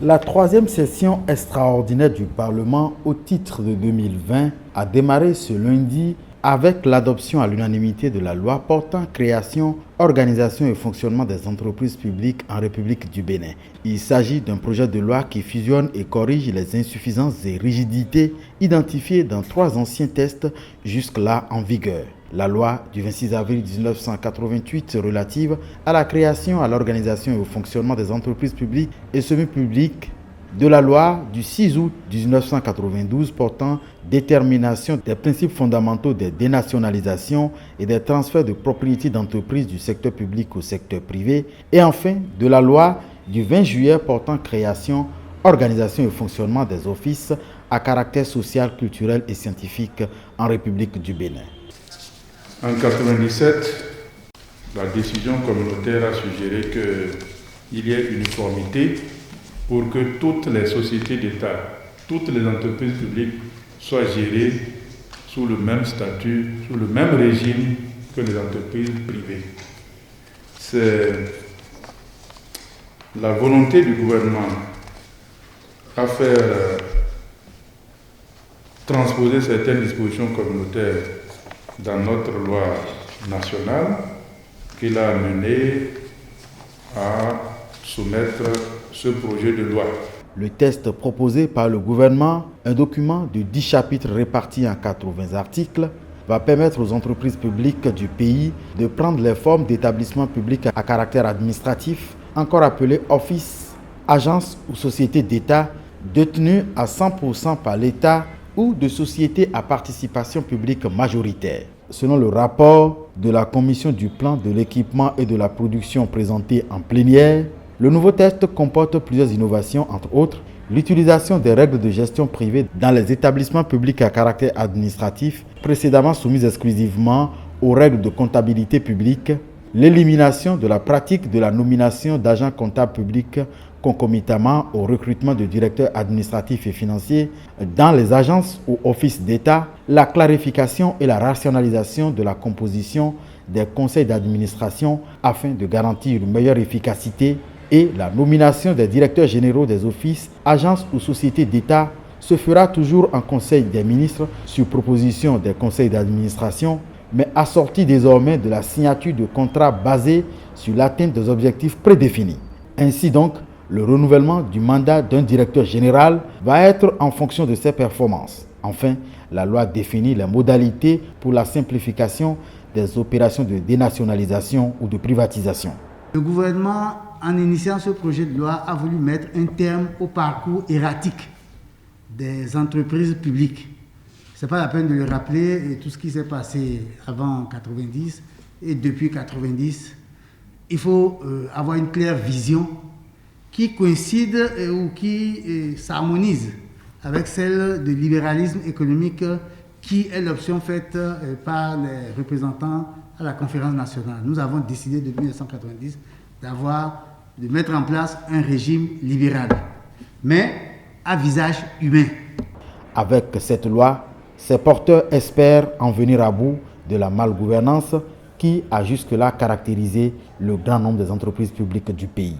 La troisième session extraordinaire du Parlement au titre de 2020 a démarré ce lundi avec l'adoption à l'unanimité de la loi portant création, organisation et fonctionnement des entreprises publiques en République du Bénin. Il s'agit d'un projet de loi qui fusionne et corrige les insuffisances et rigidités identifiées dans 3 anciens textes jusque-là en vigueur. La loi du 26 avril 1988 relative à la création, à l'organisation et au fonctionnement des entreprises publiques et semi-publiques, de la loi du 6 août 1992 portant détermination des principes fondamentaux des dénationalisations et des transferts de propriété d'entreprises du secteur public au secteur privé, et enfin de la loi du 20 juillet portant création, organisation et fonctionnement des offices à caractère social, culturel et scientifique en République du Bénin. En 1997, la décision communautaire a suggéré qu'il y ait uniformité pour que toutes les sociétés d'État, toutes les entreprises publiques soient gérées sous le même statut, sous le même régime que les entreprises privées. C'est la volonté du gouvernement à faire transposer certaines dispositions communautaires dans notre loi nationale qui l'a amené à soumettre ce projet de loi. Le texte proposé par le gouvernement, un document de 10 chapitres répartis en 80 articles, va permettre aux entreprises publiques du pays de prendre les formes d'établissements publics à caractère administratif, encore appelés offices, agences ou sociétés d'État détenues à 100% par l'État ou de sociétés à participation publique majoritaire. Selon le rapport de la Commission du plan de l'équipement et de la production présenté en plénière, le nouveau texte comporte plusieurs innovations, entre autres l'utilisation des règles de gestion privée dans les établissements publics à caractère administratif précédemment soumises exclusivement aux règles de comptabilité publique, l'élimination de la pratique de la nomination d'agents comptables publics concomitamment au recrutement de directeurs administratifs et financiers dans les agences ou offices d'État, la clarification et la rationalisation de la composition des conseils d'administration afin de garantir une meilleure efficacité et la nomination des directeurs généraux des offices, agences ou sociétés d'État se fera toujours en Conseil des ministres sur proposition des conseils d'administration, mais assortie désormais de la signature de contrats basés sur l'atteinte des objectifs prédéfinis. Ainsi donc, le renouvellement du mandat d'un directeur général va être en fonction de ses performances. Enfin, la loi définit les modalités pour la simplification des opérations de dénationalisation ou de privatisation. Le gouvernement, en initiant ce projet de loi, a voulu mettre un terme au parcours erratique des entreprises publiques. Ce n'est pas la peine de le rappeler, et tout ce qui s'est passé avant 90 et depuis 90. Il faut avoir une claire vision qui coïncide ou qui s'harmonise avec celle du libéralisme économique qui est l'option faite par les représentants à la conférence nationale. Nous avons décidé depuis 1990 de mettre en place un régime libéral, mais à visage humain. Avec cette loi, ces porteurs espèrent en venir à bout de la malgouvernance qui a jusque-là caractérisé le grand nombre des entreprises publiques du pays.